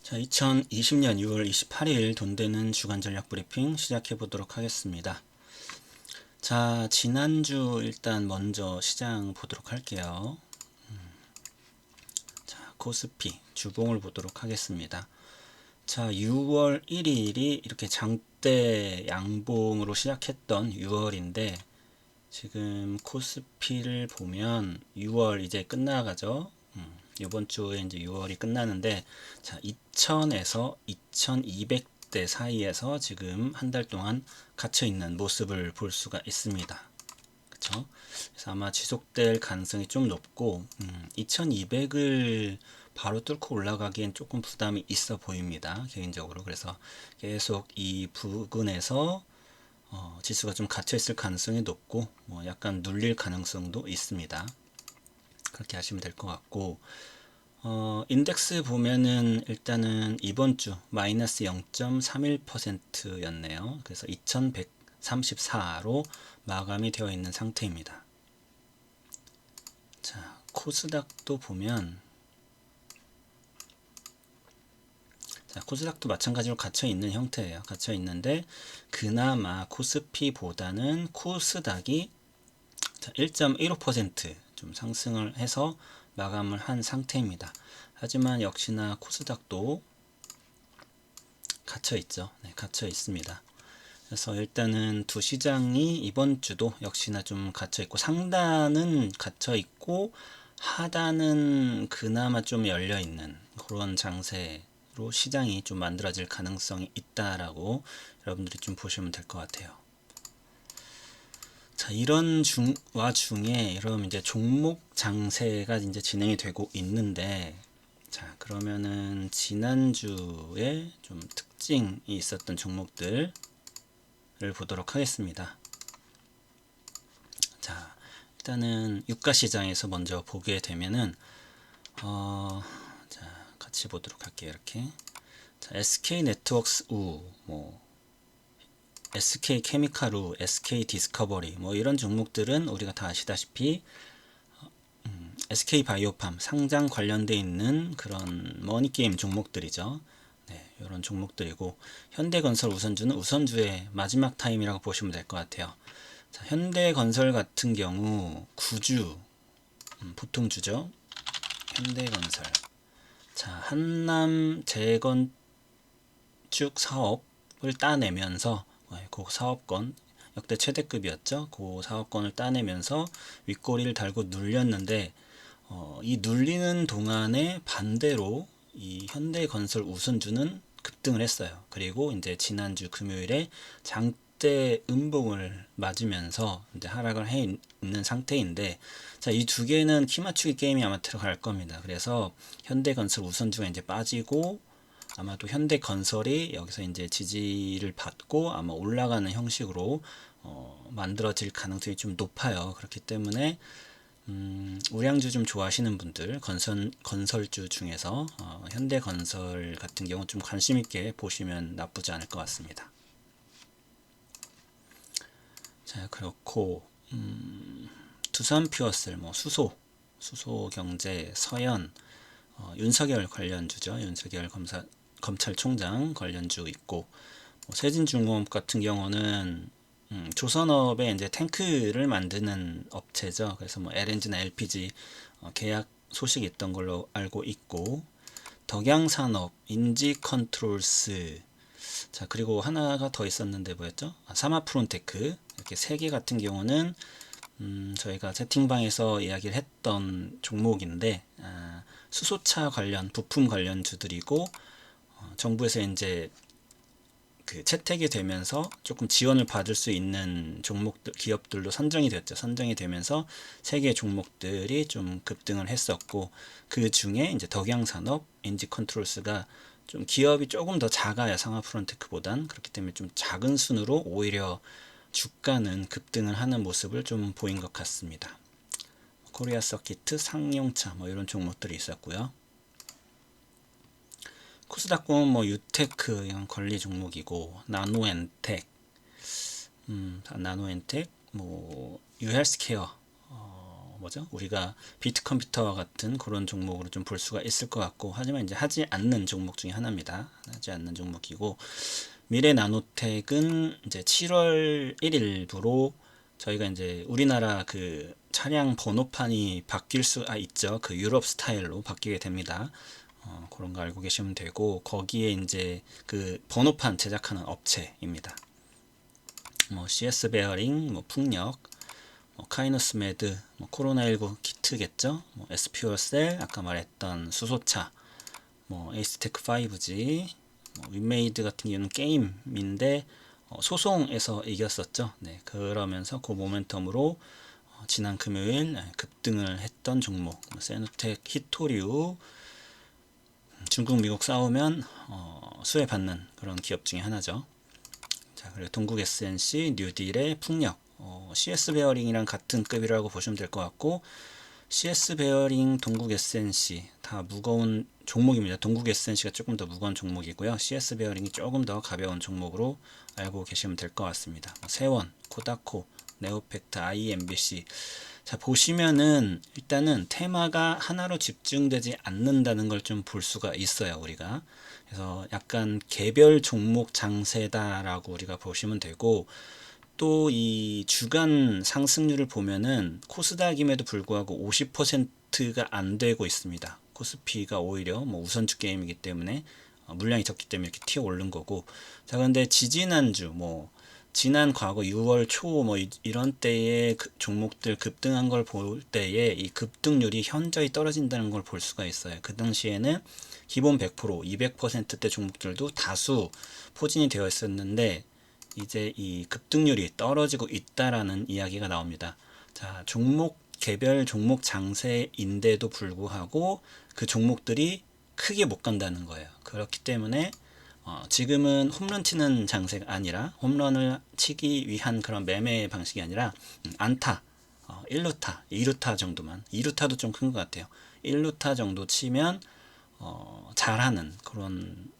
자, 2020년 6월 28일 돈 되는 주간 전략 브리핑 시작해 보도록 하겠습니다. 자, 지난주 일단 먼저 시장 보도록 할게요. 자, 코스피 주봉을 보도록 하겠습니다. 자, 6월 1일이 이렇게 장대 양봉으로 시작했던 6월인데 지금 코스피를 보면 6월 이제 끝나가죠. 이번 주에 이제 6월이 끝나는데, 자, 2000에서 2200대 사이에서 지금 한 달 동안 갇혀 있는 모습을 볼 수가 있습니다. 그쵸? 그래서 아마 지속될 가능성이 좀 높고, 2200을 바로 뚫고 올라가기엔 조금 부담이 있어 보입니다. 개인적으로. 그래서 계속 이 부근에서 지수가 좀 갇혀 있을 가능성이 높고, 뭐 약간 눌릴 가능성도 있습니다. 그렇게 하시면 될 것 같고, 인덱스 보면은 일단은 이번 주 마이너스 0.31%였네요. 그래서 2134로 마감이 되어 있는 상태입니다. 자, 코스닥도 보면, 자, 코스닥도 마찬가지로 갇혀 있는 형태예요. 갇혀 있는데, 그나마 코스피보다는 코스닥이 1.15% 좀 상승을 해서 마감을 한 상태입니다. 하지만 역시나 코스닥도 갇혀 있죠. 네, 갇혀 있습니다. 그래서 일단은 두 시장이 이번 주도 역시나 좀 갇혀 있고, 상단은 갇혀 있고 하단은 그나마 좀 열려 있는 그런 장세로 시장이 좀 만들어질 가능성이 있다라고 여러분들이 좀 보시면 될 것 같아요. 자, 이런 와중에 여러분 이제 종목 장세가 이제 진행이 되고 있는데, 자, 그러면은 지난주에 좀 특징이 있었던 종목들을 보도록 하겠습니다. 자, 일단은 유가 시장에서 먼저 보게 되면은 자, 같이 보도록 할게요. 이렇게. 자, SK 네트워크스 우, 뭐 SK 케미칼우, SK 디스커버리 뭐 이런 종목들은 우리가 다 아시다시피 SK 바이오팜 상장 관련돼 있는 그런 머니게임 종목들이죠. 네, 이런 종목들이고, 현대건설 우선주는 우선주의 마지막 타임이라고 보시면 될 것 같아요. 자, 현대건설 같은 경우 구주 보통주죠. 현대건설. 자, 한남 재건축 사업을 따내면서 그 사업권 역대 최대급이었죠. 그 사업권을 따내면서 윗꼬리를 달고 눌렸는데, 이 눌리는 동안에 반대로 이 현대건설 우선주는 급등을 했어요. 그리고 이제 지난주 금요일에 장대 음봉을 맞으면서 이제 하락을 해 있는 상태인데, 자, 이 두 개는 키 맞추기 게임이 아마 들어갈 겁니다. 그래서 현대건설 우선주가 이제 빠지고, 아마도 현대건설이 여기서 이제 지지를 받고 아마 올라가는 형식으로 만들어질 가능성이 좀 높아요. 그렇기 때문에 우량주 좀 좋아하시는 분들, 건설주 중에서 현대건설 같은 경우 좀 관심 있게 보시면 나쁘지 않을 것 같습니다. 자, 그렇고 두산퓨어슬, 뭐 수소경제, 서현, 윤석열 관련주죠. 윤석열 검찰총장 관련주 있고, 세진중공업 같은 경우는 조선업에 이제 탱크를 만드는 업체죠. 그래서 뭐 LNG나 LPG 계약 소식이 있던 걸로 알고 있고, 덕양산업, 인지컨트롤스, 자, 그리고 하나가 더 있었는데 뭐였죠? 사마프론테크. 이렇게 세 개 같은 경우는 저희가 채팅방에서 이야기를 했던 종목인데, 수소차 관련 부품 관련주들이고, 정부에서 이제 그 채택이 되면서 조금 지원을 받을 수 있는 종목들, 기업들로 선정이 됐죠. 선정이 되면서 세 개 종목들이 좀 급등을 했었고, 그 중에 이제 덕양산업, 인지컨트롤스가 좀 기업이 조금 더 작아요. 상하프론테크보단. 그렇기 때문에 좀 작은 순으로 오히려 주가는 급등을 하는 모습을 좀 보인 것 같습니다. 코리아 서키트, 상용차 뭐 이런 종목들이 있었고요. 코스닥 보면 뭐 유테크 이런 권리 종목이고, 나노엔텍, 뭐 유헬스케어, 뭐죠? 우리가 비트 컴퓨터와 같은 그런 종목으로 좀 볼 수가 있을 것 같고, 하지만 이제 하지 않는 종목 중에 하나입니다. 하지 않는 종목이고, 미래 나노텍은 이제 7월 1일부로 저희가 이제 우리나라 그 차량 번호판이 바뀔 수가 있죠. 그 유럽 스타일로 바뀌게 됩니다. 그런 거 알고 계시면 되고, 거기에 이제 그 번호판 제작하는 업체입니다. 뭐 CS 베어링, 뭐 풍력, 뭐 카이너스 매드, 뭐 코로나19 키트겠죠. 뭐 SPO셀, 아까 말했던 수소차, 뭐 에이스테크 5G, 뭐 윈메이드 같은 경우는 게임인데 소송에서 이겼었죠. 네, 그러면서 그 모멘텀으로 지난 금요일 급등을 했던 종목, 뭐 세누텍, 히토류, 중국 미국 싸우면 수혜받는 그런 기업 중에 하나죠. 자, 그리고 동국 SNC, 뉴딜의 풍력, CS 베어링이랑 같은 급이라고 보시면 될 것 같고, CS 베어링, 동국 SNC 다 무거운 종목입니다. 동국 SNC가 조금 더 무거운 종목이고요. CS 베어링이 조금 더 가벼운 종목으로 알고 계시면 될 것 같습니다. 세원, 코다코, 네오펙트, IMBC. 자, 보시면은 일단은 테마가 하나로 집중되지 않는다는 걸 좀 볼 수가 있어요, 우리가. 그래서 약간 개별 종목 장세다라고 우리가 보시면 되고, 또 이 주간 상승률을 보면은 코스닥임에도 불구하고 50%가 안 되고 있습니다. 코스피가 오히려 뭐 우선주 게임이기 때문에 물량이 적기 때문에 이렇게 튀어 오른 거고, 자, 근데 지지난주 뭐 지난 과거 6월 초 뭐 이런 때에 종목들 급등한 걸 볼 때에 이 급등률이 현저히 떨어진다는 걸 볼 수가 있어요. 그 당시에는 기본 100%, 200%대 종목들도 다수 포진이 되어 있었는데, 이제 이 급등률이 떨어지고 있다라는 이야기가 나옵니다. 자, 개별 종목 장세인데도 불구하고 그 종목들이 크게 못 간다는 거예요. 그렇기 때문에 지금은 홈런 치는 장세가 아니라, 홈런을 치기 위한 그런 매매 방식이 아니라 안타, 1루타, 2루타 정도만, 2루타도 좀 큰 것 같아요. 1루타 정도 치면 잘하는 그런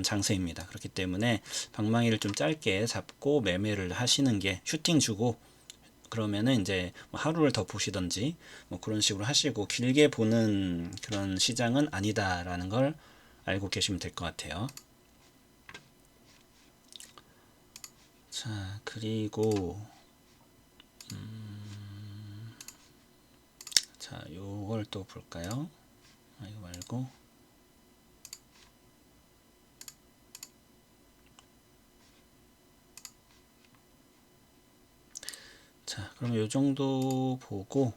장세입니다. 그렇기 때문에 방망이를 좀 짧게 잡고 매매를 하시는 게, 슈팅 주고 그러면은 이제 뭐 하루를 더 보시던지 뭐 그런 식으로 하시고, 길게 보는 그런 시장은 아니다라는 걸 알고 계시면 될 것 같아요. 자, 그리고 자, 요걸 또 볼까요? 이거 말고 자, 그럼 요 정도 보고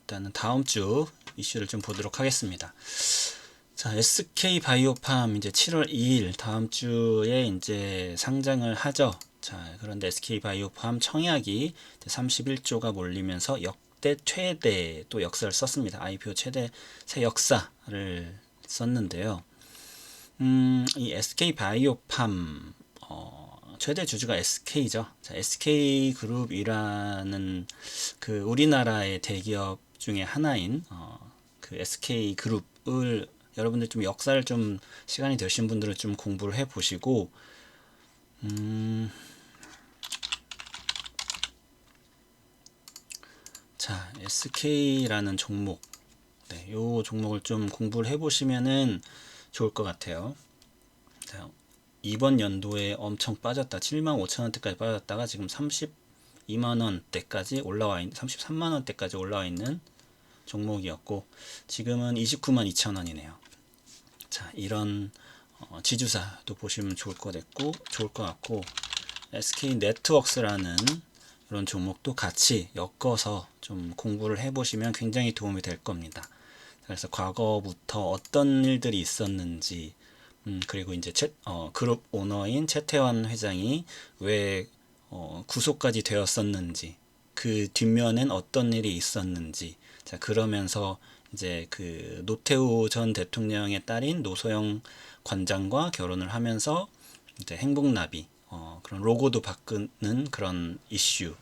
일단은 다음 주 이슈를 좀 보도록 하겠습니다. 자, SK 바이오팜 이제 7월 2일 다음 주에 이제 상장을 하죠. 자, 그런데 SK 바이오팜 청약이 31조가 몰리면서 역대 최대 또 역사를 썼습니다. IPO 최대 새 역사를 썼는데요. 이 SK 바이오팜 최대 주주가 SK죠. 자, SK 그룹이라는 그 우리나라의 대기업 중에 하나인 그 SK 그룹을, 여러분들 좀 역사를 좀 시간이 되신 분들은 좀 공부를 해 보시고, 자, SK라는 종목, 네, 요 종목을 좀 공부를 해 보시면은 좋을 것 같아요. 자, 이번 연도에 엄청 빠졌다. 75,000원대까지 빠졌다가 지금 32만원대까지 올라와 있는, 33만원대까지 올라와 있는 종목이었고, 지금은 292,000원이네요. 자, 이런 지주사도 보시면 좋을 것 같고, SK 네트워크스라는 이런 종목도 같이 엮어서 좀 공부를 해보시면 굉장히 도움이 될 겁니다. 그래서 과거부터 어떤 일들이 있었는지, 그리고 이제 그룹 오너인 최태원 회장이 왜 구속까지 되었었는지, 그 뒷면엔 어떤 일이 있었는지, 자, 그러면서 이제 그 노태우 전 대통령의 딸인 노소영 관장과 결혼을 하면서 이제 행복나비 그런 로고도 바꾸는 그런 이슈,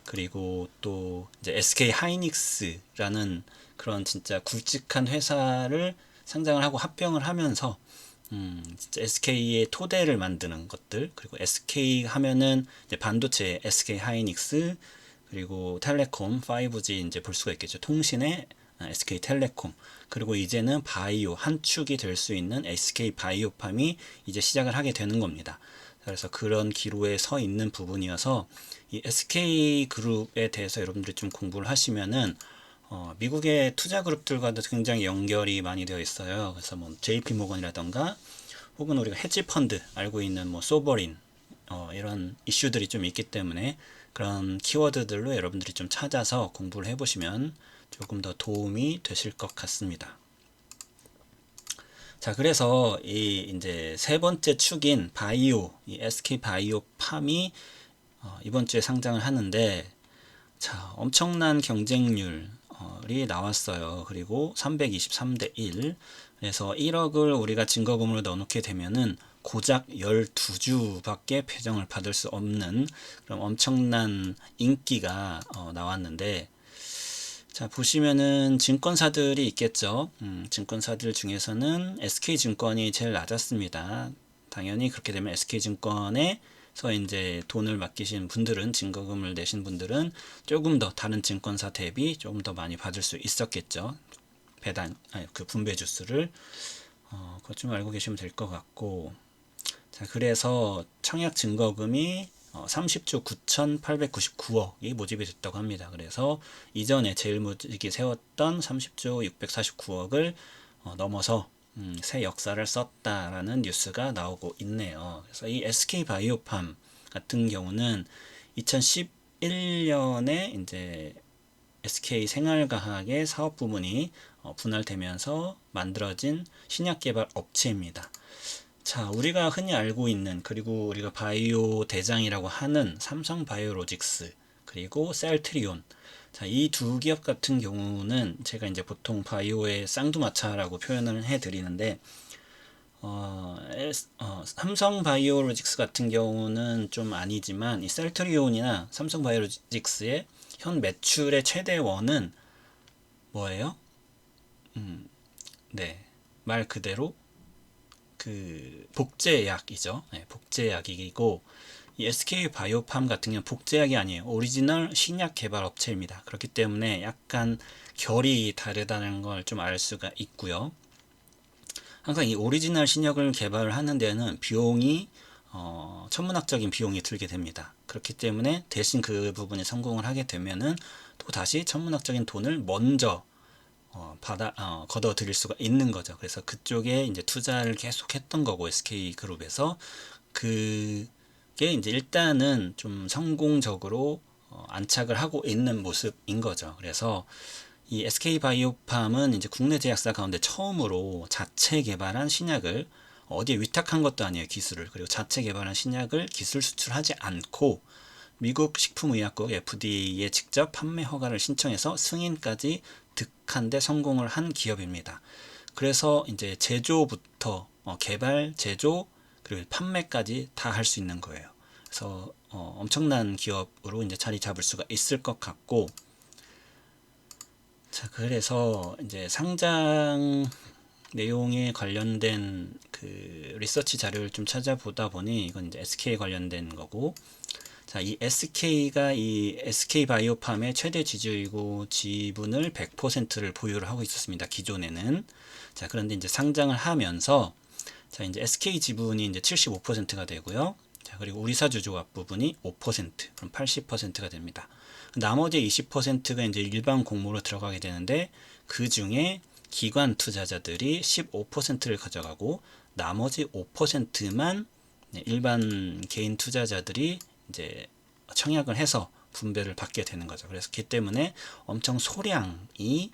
그리고 또 이제 SK 하이닉스라는 그런 진짜 굵직한 회사를 상장을 하고 합병을 하면서 진짜 SK의 토대를 만드는 것들, 그리고 SK 하면은 이제 반도체 SK 하이닉스, 그리고 텔레콤 5G 이제 볼 수가 있겠죠. 통신의 SK텔레콤, 그리고 이제는 바이오 한 축이 될 수 있는 SK바이오팜이 이제 시작을 하게 되는 겁니다. 그래서 그런 기로에 서 있는 부분이어서 이 SK그룹에 대해서 여러분들이 좀 공부를 하시면은 미국의 투자 그룹들과도 굉장히 연결이 많이 되어 있어요. 그래서 뭐 JP모건이라던가 혹은 우리가 헤지펀드 알고 있는 뭐 소버린 이런 이슈들이 좀 있기 때문에 그런 키워드들로 여러분들이 좀 찾아서 공부를 해보시면 조금 더 도움이 되실 것 같습니다. 자, 그래서 이 이제 세 번째 축인 바이오, 이 SK 바이오팜이 이번 주에 상장을 하는데, 자, 엄청난 경쟁률이 나왔어요. 그리고 323대 1. 그래서 1억을 우리가 증거금으로 넣어놓게 되면은 고작 12주밖에 배정을 받을 수 없는 그런 엄청난 인기가 나왔는데, 자, 보시면은 증권사들이 있겠죠. 증권사들 중에서는 SK증권이 제일 낮았습니다. 당연히 그렇게 되면 SK증권에서 이제 돈을 맡기신 분들은, 증거금을 내신 분들은 조금 더 다른 증권사 대비 조금 더 많이 받을 수 있었겠죠. 그 분배 주수를 그것 좀 알고 계시면 될 것 같고, 자, 그래서 청약 증거금이 30조 9,899억이 모집이 됐다고 합니다. 그래서 이전에 제일모직이 세웠던 30조 649억을 넘어서 새 역사를 썼다라는 뉴스가 나오고 있네요. 그래서 이 SK바이오팜 같은 경우는 2011년에 이제 SK생활과학의 사업 부문이 분할되면서 만들어진 신약 개발 업체입니다. 자, 우리가 흔히 알고 있는, 그리고 우리가 바이오 대장이라고 하는 삼성바이오로직스, 그리고 셀트리온. 자, 이 두 기업 같은 경우는 제가 이제 보통 바이오의 쌍두마차라고 표현을 해드리는데, 삼성바이오로직스 같은 경우는 좀 아니지만, 이 셀트리온이나 삼성바이오로직스의 현 매출의 최대원은 뭐예요? 네, 말 그대로 그 복제약이죠. 네, 복제약이고, 이 SK 바이오팜 같은 경우는 복제약이 아니에요. 오리지널 신약 개발 업체입니다. 그렇기 때문에 약간 결이 다르다는 걸 좀 알 수가 있고요. 항상 이 오리지널 신약을 개발하는 데는 비용이 천문학적인 비용이 들게 됩니다. 그렇기 때문에 대신 그 부분에 성공을 하게 되면은 또 다시 천문학적인 돈을 먼저 걷어 들일 수가 있는 거죠. 그래서 그쪽에 이제 투자를 계속 했던 거고, SK그룹에서. 그게 이제 일단은 좀 성공적으로 안착을 하고 있는 모습인 거죠. 그래서 이 SK바이오팜은 이제 국내 제약사 가운데 처음으로 자체 개발한 신약을, 어디에 위탁한 것도 아니에요, 기술을. 그리고 자체 개발한 신약을 기술 수출하지 않고 미국 식품의약국 FDA에 직접 판매 허가를 신청해서 승인까지 득한데 성공을 한 기업입니다. 그래서 이제 제조부터 개발, 제조, 그리고 판매까지 다 할 수 있는 거예요. 그래서 엄청난 기업으로 이제 자리 잡을 수가 있을 것 같고, 자, 그래서 이제 상장 내용에 관련된 그 리서치 자료를 좀 찾아보다 보니 이건 이제 SK에 관련된 거고, 자, 이 SK가 이 SK바이오팜의 최대 지주이고 지분을 100%를 보유를 하고 있었습니다. 기존에는. 자, 그런데 이제 상장을 하면서, 자, 이제 SK 지분이 이제 75%가 되고요. 자, 그리고 우리사 주조합 부분이 5%, 그럼 80%가 됩니다. 나머지 20%가 이제 일반 공모로 들어가게 되는데, 그 중에 기관 투자자들이 15%를 가져가고 나머지 5%만 일반 개인 투자자들이 이제 청약을 해서 분배를 받게 되는 거죠. 그래서 그 때문에 엄청 소량이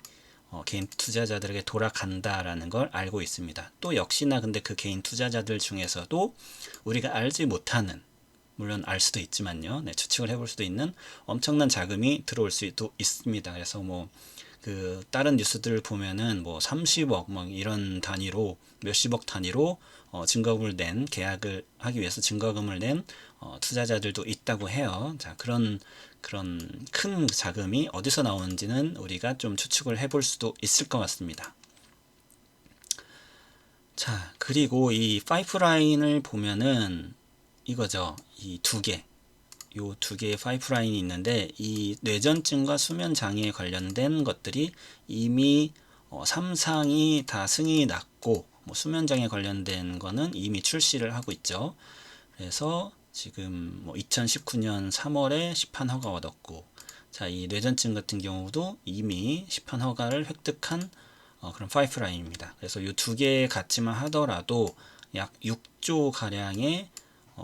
개인 투자자들에게 돌아간다라는 걸 알고 있습니다. 또 역시나 근데 그 개인 투자자들 중에서도 우리가 알지 못하는, 물론 알 수도 있지만요, 네, 추측을 해볼 수도 있는 엄청난 자금이 들어올 수도 있습니다. 그래서 뭐 그 다른 뉴스들을 보면은 뭐 30억 뭐 이런 단위로, 몇십억 단위로 증거금을 낸, 계약을 하기 위해서 증거금을 낸 투자자들도 있다고 해요. 자, 그런 큰 자금이 어디서 나오는지는 우리가 좀 추측을 해볼 수도 있을 것 같습니다. 자, 그리고 이 파이프라인을 보면은 이거죠. 이 두 개. 요 두 개의 파이프라인이 있는데 이 뇌전증과 수면 장애에 관련된 것들이 이미 삼상이 다 승인이 났고 뭐 수면 장애 관련된 거는 이미 출시를 하고 있죠. 그래서 지금 뭐 2019년 3월에 시판 허가가 얻었고, 자, 이 뇌전증 같은 경우도 이미 시판 허가를 획득한 그런 파이프라인입니다. 그래서 이 두 개 같이만 하더라도 약 6조 가량의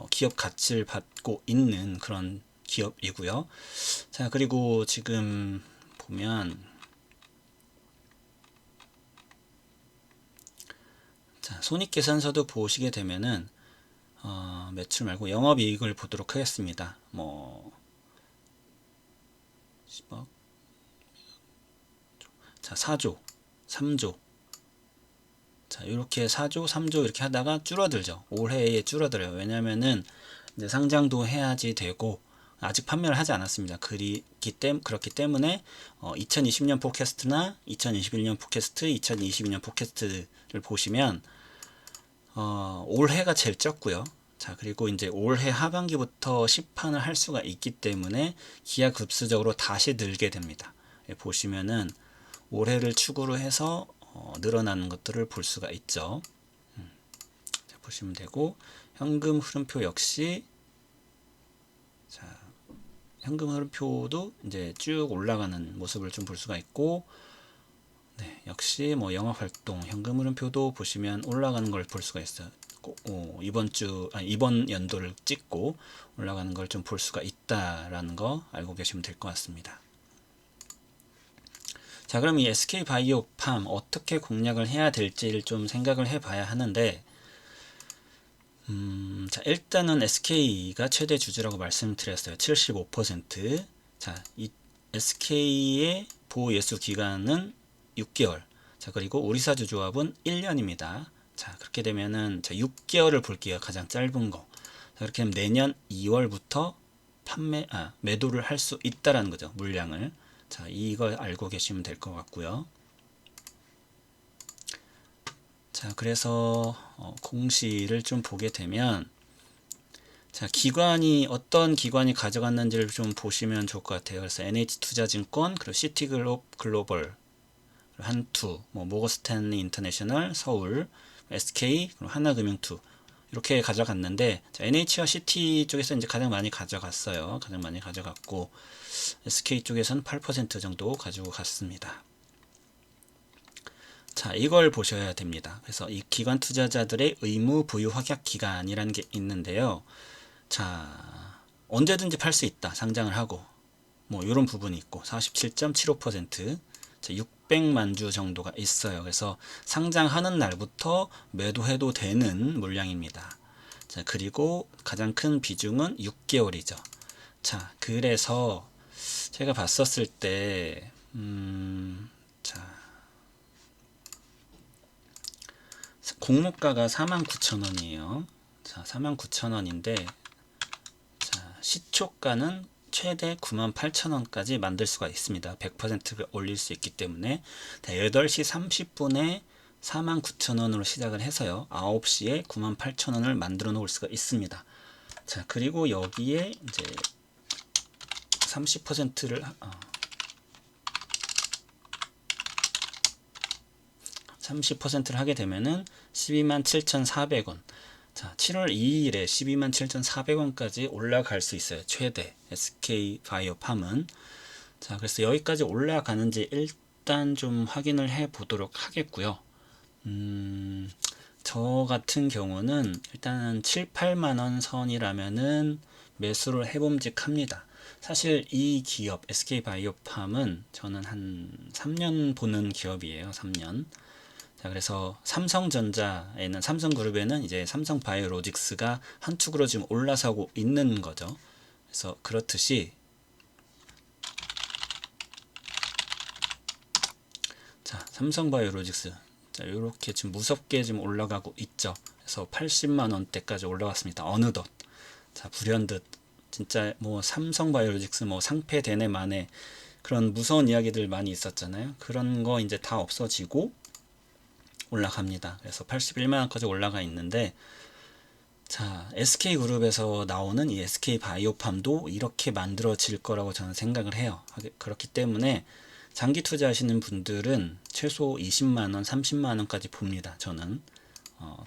기업 가치를 받고 있는 그런 기업이고요. 자, 그리고 지금 보면 자, 손익계산서도 보시게 되면은 매출 말고 영업이익을 보도록 하겠습니다. 뭐 10억, 자 4조, 3조, 자 이렇게 4조, 3조 이렇게 하다가 줄어들죠. 올해에 줄어들어요. 왜냐면은 이제 상장도 해야지 되고 아직 판매를 하지 않았습니다. 그렇기 때문에 2020년 포캐스트나 2021년 포캐스트, 2022년 포캐스트를 보시면 올해가 제일 적고요. 자, 그리고 이제 올해 하반기부터 시판을 할 수가 있기 때문에 기하급수적으로 다시 늘게 됩니다. 보시면은 올해를 축으로 해서 늘어나는 것들을 볼 수가 있죠. 자, 보시면 되고 현금 흐름표 역시 자, 현금 흐름표도 이제 쭉 올라가는 모습을 좀 볼 수가 있고, 네, 역시 뭐 영업활동 현금 흐름표도 보시면 올라가는 걸 볼 수가 있어요. 이번 연도를 찍고 올라가는 걸 좀 볼 수가 있다라는 거 알고 계시면 될 것 같습니다. 자, 그럼 이 SK바이오팜 어떻게 공략을 해야 될지를 좀 생각을 해봐야 하는데, 자, 일단은 SK가 최대 주주라고 말씀드렸어요. 75%. 자, 이 SK의 보호예수 기간은 6개월. 자, 그리고 우리사주조합은 1년입니다. 자, 그렇게 되면은 6개월을 볼게요. 가장 짧은 거. 자, 그렇게 되면 내년 2월부터 매도를 할 수 있다라는 거죠. 물량을. 자, 이걸 알고 계시면 될 것 같고요. 자, 그래서 공시를 좀 보게 되면 자, 어떤 기관이 가져갔는지를 좀 보시면 좋을 것 같아요. 그래서 NH투자증권, 그리고 시티글로벌, 한투, 뭐 모거스탠리 인터내셔널, 서울, SK, 그리고 하나금융투 이렇게 가져갔는데, 자, NH와 CT 쪽에서 이제 가장 많이 가져갔어요. 가장 많이 가져갔고 SK 쪽에서는 8% 정도 가지고 갔습니다. 자, 이걸 보셔야 됩니다. 그래서 이 기관 투자자들의 의무 부유 확약 기간이라는 게 있는데요. 자, 언제든지 팔 수 있다. 상장을 하고 뭐 이런 부분이 있고 47.75%, 자, 600만 주 정도가 있어요. 그래서 상장하는 날부터 매도해도 되는 물량입니다. 자, 그리고 가장 큰 비중은 6개월이죠. 자, 그래서 제가 봤었을 때 자, 공모가가 49,000원이에요. 자, 49,000원인데 자, 시초가는 최대 98,000원까지 만들 수가 있습니다. 100%를 올릴 수 있기 때문에 8시 30분에 49,000원으로 시작을 해서요. 9시에 98,000원을 만들어 놓을 수가 있습니다. 자, 그리고 여기에 이제 30%를 30%를 하게 되면은 127,400원. 자, 7월 2일에 127,400원까지 올라갈 수 있어요. 최대 SK바이오팜은. 자, 그래서 여기까지 올라가는지 일단 좀 확인을 해 보도록 하겠고요. 저 같은 경우는 일단은 7, 8만원 선이라면은 매수를 해봄직합니다. 사실 이 기업 SK바이오팜은 저는 한 3년 보는 기업이에요. 3년. 자, 그래서 삼성그룹에는 이제 삼성바이오로직스가 한 축으로 지금 올라서고 있는 거죠. 그래서 그렇듯이 자, 삼성바이오로직스 자, 이렇게 지금 무섭게 지금 올라가고 있죠. 그래서 80만 원대까지 올라왔습니다. 어느덧. 자, 불현듯 진짜 뭐 삼성바이오로직스 뭐 상패 대내 만에 그런 무서운 이야기들 많이 있었잖아요. 그런 거 이제 다 없어지고 올라갑니다. 그래서 81만 원까지 올라가 있는데, 자, SK그룹에서 나오는 이 SK바이오팜도 이렇게 만들어질 거라고 저는 생각을 해요. 그렇기 때문에 장기 투자하시는 분들은 최소 20만원, 30만원까지 봅니다. 저는.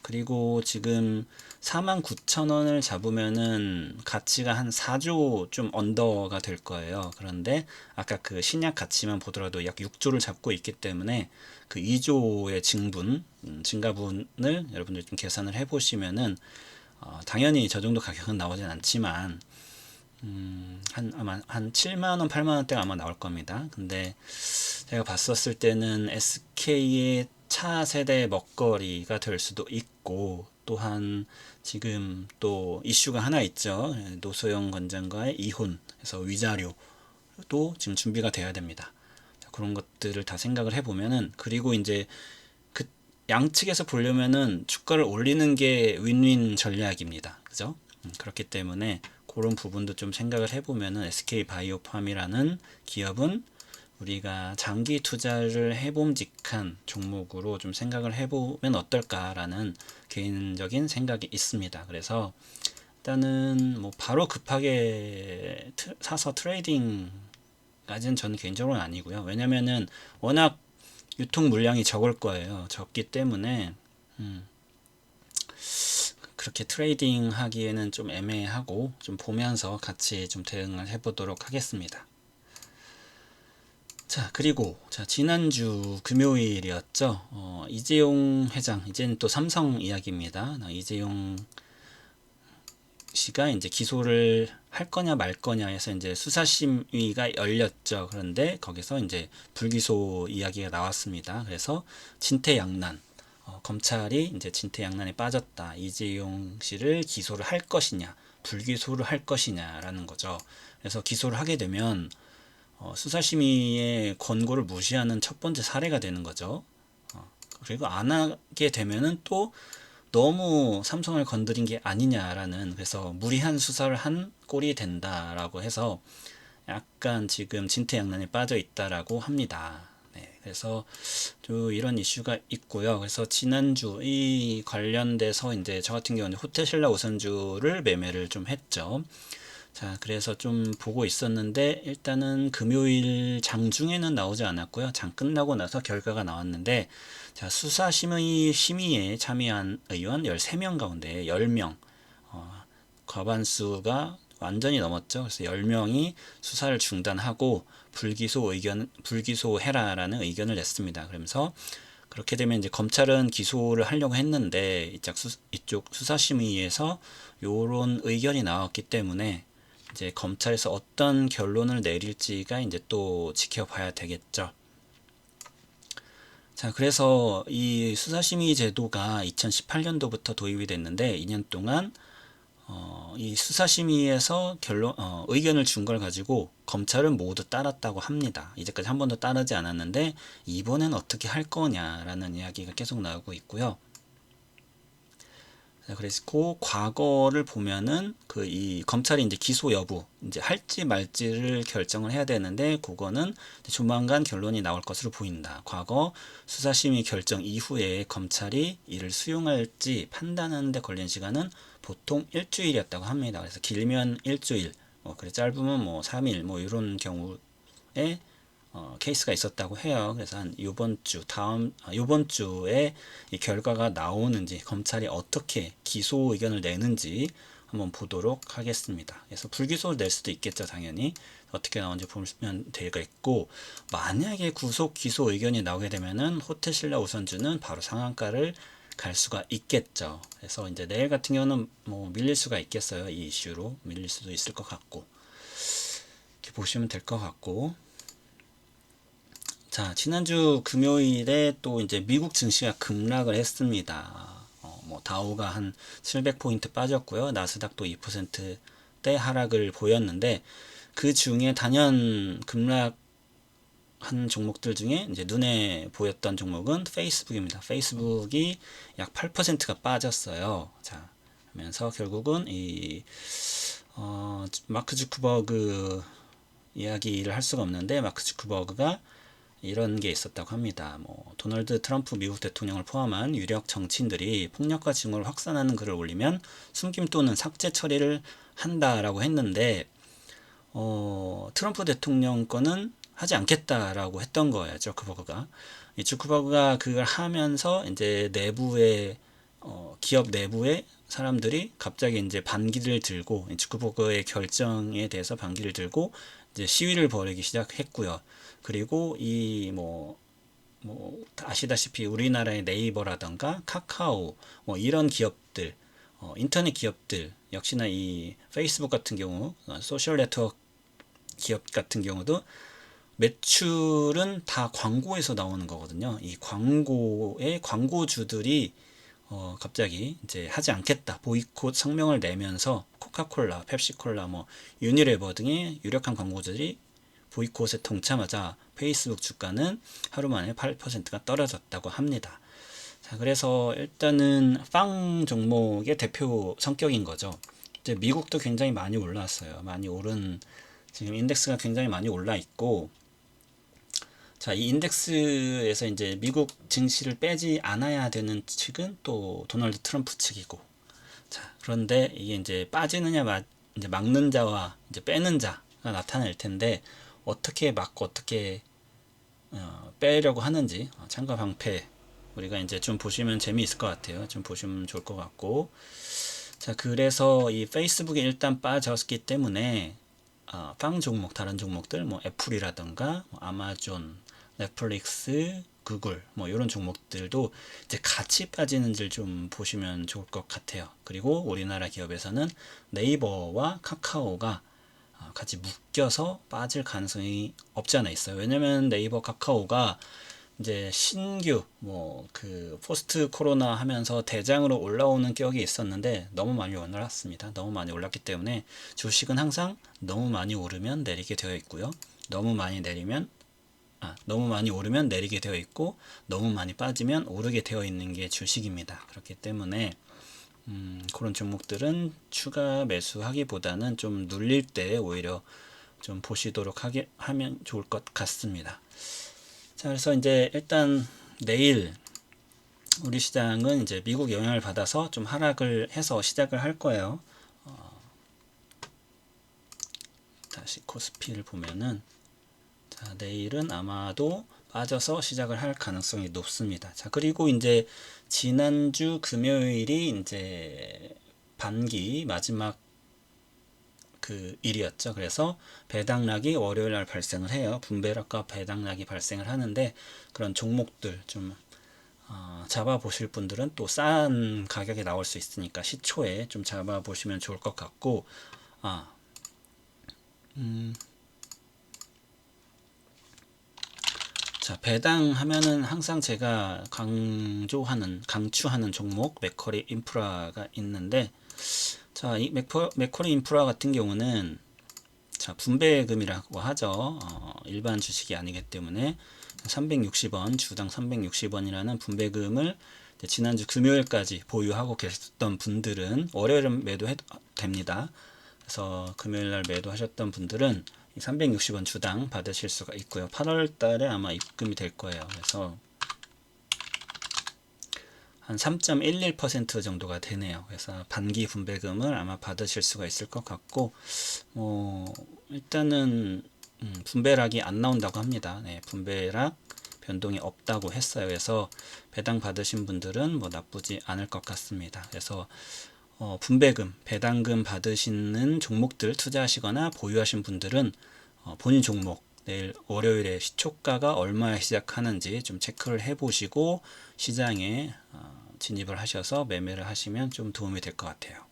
그리고 지금 49,000원을 잡으면은 가치가 한 4조 좀 언더가 될 거예요. 그런데 아까 그 신약 가치만 보더라도 약 6조를 잡고 있기 때문에 그 2조의 증가분을 여러분들 좀 계산을 해보시면은 당연히 저 정도 가격은 나오진 않지만 아마 한 7만원, 8만원대가 아마 나올 겁니다. 근데 제가 봤었을 때는 SK의 차세대 먹거리가 될 수도 있고, 또한 지금 또 이슈가 하나 있죠. 노소영 관장과의 이혼, 그래서 위자료도 지금 준비가 돼야 됩니다. 그런 것들을 다 생각을 해보면은, 그리고 이제 그 양측에서 보려면은 주가를 올리는 게 윈윈 전략입니다. 그죠? 그렇기 때문에 그런 부분도 좀 생각을 해보면은 SK바이오팜이라는 기업은 우리가 장기 투자를 해봄직한 종목으로 좀 생각을 해보면 어떨까라는 개인적인 생각이 있습니다. 그래서 일단은 뭐 바로 급하게 사서 트레이딩까지는 저는 개인적으로는 아니고요. 왜냐면은 워낙 유통 물량이 적을 거예요. 적기 때문에 그렇게 트레이딩 하기에는 좀 애매하고 좀 보면서 같이 좀 대응을 해보도록 하겠습니다. 자, 그리고 자, 지난주 금요일이었죠. 이재용 회장, 이제는 또 삼성 이야기입니다. 이재용 씨가 이제 기소를 할 거냐 말 거냐 해서 이제 수사심의가 열렸죠. 그런데 거기서 이제 불기소 이야기가 나왔습니다. 그래서 진퇴양난, 검찰이 이제 진퇴양난에 빠졌다. 이재용 씨를 기소를 할 것이냐, 불기소를 할 것이냐라는 거죠. 그래서 기소를 하게 되면 수사심의의 권고를 무시하는 첫 번째 사례가 되는 거죠. 그리고 안 하게 되면은 또 너무 삼성을 건드린 게 아니냐라는, 그래서 무리한 수사를 한 꼴이 된다라고 해서 약간 지금 진퇴양난에 빠져 있다라고 합니다. 네, 그래서 또 이런 이슈가 있고요. 그래서 지난주 이 관련돼서 이제 저 같은 경우는 호텔신라 우선주를 매매를 좀 했죠. 자, 그래서 좀 보고 있었는데 일단은 금요일 장중에는 나오지 않았고요. 장 끝나고 나서 결과가 나왔는데, 자, 심의에 참여한 의원 13명 가운데 10명, 과반수가 완전히 넘었죠. 그래서 10명이 수사를 중단하고 불기소해라라는 의견을 냈습니다. 그러면서 그렇게 되면 이제 검찰은 기소를 하려고 했는데 이쪽 수사심의에서 요런 의견이 나왔기 때문에 이제 검찰에서 어떤 결론을 내릴지가 이제 또 지켜봐야 되겠죠. 자, 그래서 이 수사심의 제도가 2018년도부터 도입이 됐는데 2년 동안 이 수사심의에서 의견을 준 걸 가지고 검찰은 모두 따랐다고 합니다. 이제까지 한 번도 따르지 않았는데 이번엔 어떻게 할 거냐라는 이야기가 계속 나오고 있고요. 그래서 그 과거를 보면은 이 검찰이 이제 기소 여부 이제 할지 말지를 결정을 해야 되는데 그거는 조만간 결론이 나올 것으로 보인다. 과거 수사심의 결정 이후에 검찰이 이를 수용할지 판단하는 데 걸린 시간은 보통 일주일이었다고 합니다. 그래서 길면 일주일, 그래 짧으면 뭐 3일 뭐 이런 경우에 케이스가 있었다고 해요. 그래서 한 요번 주에 이 결과가 나오는지, 검찰이 어떻게 기소 의견을 내는지 한번 보도록 하겠습니다. 그래서 불기소를 낼 수도 있겠죠, 당연히. 어떻게 나오는지 보면 되겠고, 만약에 구속 기소 의견이 나오게 되면은 호텔신라 우선주는 바로 상한가를 갈 수가 있겠죠. 그래서 이제 내일 같은 경우는 뭐 밀릴 수가 있겠어요. 이 이슈로 밀릴 수도 있을 것 같고, 이렇게 보시면 될 것 같고. 자, 지난주 금요일에 또 이제 미국 증시가 급락을 했습니다. 뭐 다우가 한 700포인트 빠졌고요. 나스닥도 2%대 하락을 보였는데, 그 중에 단연 급락한 종목들 중에 이제 눈에 보였던 종목은 페이스북입니다. 페이스북이 약 8%가 빠졌어요. 자, 하면서 결국은 마크 주크버그 이야기를 할 수가 없는데, 마크 주크버그가 이런 게 있었다고 합니다. 도널드 트럼프 미국 대통령을 포함한 유력 정치인들이 폭력과 증오를 확산하는 글을 올리면 숨김 또는 삭제 처리를 한다라고 했는데 트럼프 대통령 거는 하지 않겠다라고 했던 거예요. 주커버그가. 이 주커버그가 그걸 하면서 이제 내부의 기업 내부의 사람들이 갑자기 이제 반기를 들고 주커버그의 결정에 대해서 반기를 들고 이제 시위를 벌이기 시작했고요. 그리고 아시다시피 우리나라의 네이버라던가 카카오 이런 기업들 인터넷 기업들 역시나 이 페이스북 같은 경우 소셜 네트워크 기업 같은 경우도 매출은 다 광고에서 나오는 거거든요. 이 광고의 광고주들이 갑자기 이제 하지 않겠다 보이콧 성명을 내면서 코카콜라, 펩시콜라, 유니레버 등의 유력한 광고주들이 보이콧에 동참하자 페이스북 주가는 하루 만에 8%가 떨어졌다고 합니다. 자, 그래서 일단은 빵 종목의 대표 성격인 거죠. 이제 미국도 굉장히 많이 올라왔어요. 많이 오른 지금 인덱스가 굉장히 많이 올라 있고, 자, 이 인덱스에서 이제 미국 증시를 빼지 않아야 되는 측은 또 도널드 트럼프 측이고, 자, 그런데 이게 이제 빠지느냐 이제 막는 자와 이제 빼는 자가 나타날 텐데 어떻게 막고 어떻게 빼려고 하는지 창과 방패 우리가 이제 좀 보시면 재미있을 것 같아요. 좀 보시면 좋을 것 같고, 자, 그래서 이 페이스북이 일단 빠졌기 때문에 빵 종목, 다른 종목들 애플이라던가 아마존, 넷플릭스, 구글 이런 종목들도 이제 같이 빠지는지를 좀 보시면 좋을 것 같아요. 그리고 우리나라 기업에서는 네이버와 카카오가 같이 묶여서 빠질 가능성이 없지 않아 있어요. 왜냐면 네이버, 카카오가 이제 신규 그 포스트 코로나 하면서 대장으로 올라오는 격이 있었는데 너무 많이 올랐습니다. 너무 많이 올랐기 때문에 주식은 항상 너무 많이 오르면 내리게 되어 있고요. 너무 많이 오르면 내리게 되어 있고 너무 많이 빠지면 오르게 되어 있는 게 주식입니다. 그렇기 때문에 그런 종목들은 추가 매수하기보다는 좀 눌릴 때 오히려 좀 보시도록 하면 좋을 것 같습니다. 자, 그래서 이제 일단 내일 우리 시장은 이제 미국 영향을 받아서 좀 하락을 해서 시작을 할 거예요. 다시 코스피를 보면은, 자, 내일은 아마도 빠져서 시작을 할 가능성이 높습니다. 자, 그리고 이제 지난주 금요일이 이제 반기 마지막 그 일이었죠. 그래서 배당락이 월요일 날 발생을 해요. 분배락과 배당락이 발생을 하는데 그런 종목들 좀 잡아보실 분들은 또 싼 가격에 나올 수 있으니까 시초에 좀 잡아보시면 좋을 것 같고, 자, 배당하면은 항상 제가 강추하는 종목 맥커리 인프라가 있는데, 자, 이 맥커리 인프라 같은 경우는 자, 분배금이라고 하죠. 일반 주식이 아니기 때문에 360원, 주당 360원이라는 분배금을 지난주 금요일까지 보유하고 계셨던 분들은 월요일은 매도해도 됩니다. 그래서 금요일날 매도하셨던 분들은 360원 주당 받으실 수가 있고요. 8월 달에 아마 입금이 될 거예요. 그래서 한 3.11% 정도가 되네요. 그래서 반기 분배금을 아마 받으실 수가 있을 것 같고, 일단은 분배락이 안 나온다고 합니다. 네, 분배락 변동이 없다고 했어요. 그래서 배당 받으신 분들은 나쁘지 않을 것 같습니다. 그래서 분배금, 배당금 받으시는 종목들 투자하시거나 보유하신 분들은 본인 종목 내일 월요일에 시초가가 얼마에 시작하는지 좀 체크를 해보시고 시장에 진입을 하셔서 매매를 하시면 좀 도움이 될 것 같아요.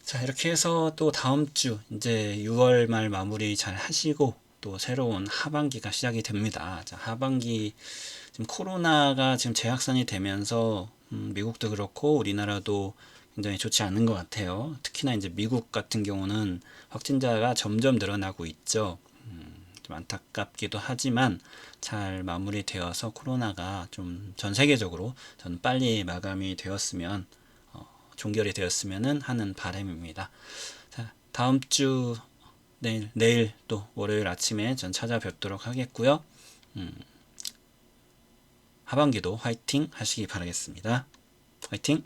자, 이렇게 해서 또 다음 주 이제 6월 말 마무리 잘 하시고 또 새로운 하반기가 시작이 됩니다. 자, 하반기 지금 코로나가 지금 재확산이 되면서 미국도 그렇고 우리나라도 굉장히 좋지 않은 것 같아요. 특히나 이제 미국 같은 경우는 확진자가 점점 늘어나고 있죠. 좀 안타깝기도 하지만 잘 마무리되어서 코로나가 좀 전 세계적으로 전 빨리 마감이 되었으면 종결이 되었으면 하는 바람입니다. 자, 다음 주 내일 또 월요일 아침에 전 찾아뵙도록 하겠고요. 하반기도 화이팅 하시기 바라겠습니다. 화이팅!